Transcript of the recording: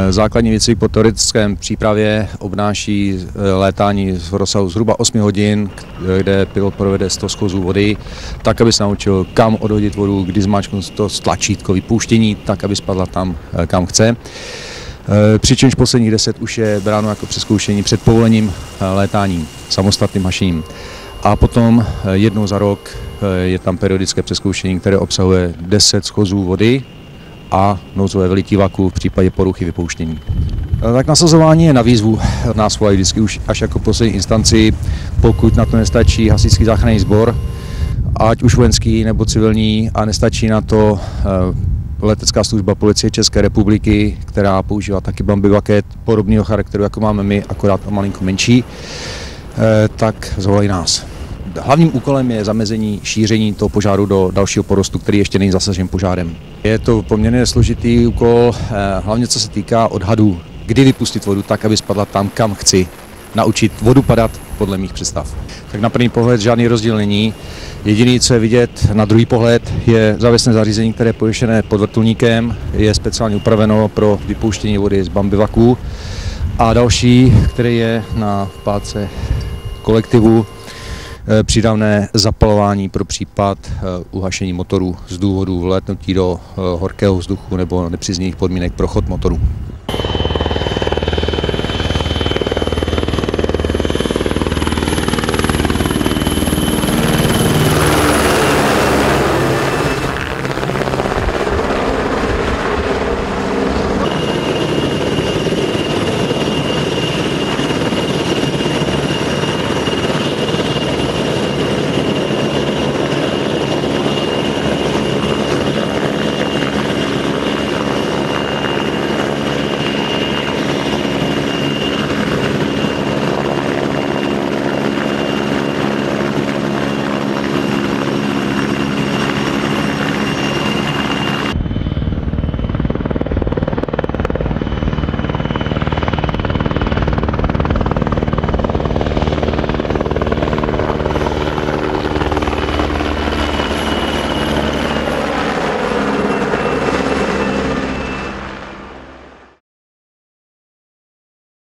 Základní výcvik po teoretickém přípravě obnáší létání v rozsahu zhruba 8 hodin, kde pilot provede 100 schozů vody, tak, aby se naučil, kam odhodit vodu, kdy zmáčknout to tlačítko vypouštění, tak, aby spadla tam, kam chce. Přičemž posledních 10 už je bráno jako přezkoušení před povolením létáním samostatným hašením. A potom jednou za rok je tam periodické přezkoušení, které obsahuje 10 schozů vody a nouzové vylití vlaku v případě poruchy vypouštění. Tak nasazování je na výzvu. Nás volají vždycky už až jako poslední instanci, pokud na to nestačí hasičský záchranný sbor, ať už vojenský nebo civilní, a nestačí na to letecká služba Policie České republiky, která používá taky bambivaket podobného charakteru, jako máme my, akorát o malinko menší, tak zavolají nás. Hlavním úkolem je zamezení šíření toho požáru do dalšího porostu, který ještě není zasažen požárem. Je to poměrně složitý úkol, hlavně co se týká odhadů, kdy vypustit vodu tak, aby spadla tam, kam chci. Naučit vodu padat podle mých představ. Tak na první pohled žádný rozdíl není. Jediný, co je vidět na druhý pohled, je závěsné zařízení, které je pověšené pod vrtulníkem, je speciálně upraveno pro vypouštění vody z bambivaku. A další, který je na páce kolektivu, přídavné zapalování pro případ uhašení motoru z důvodu vlétnutí do horkého vzduchu nebo nepříznivých podmínek pro chod motoru.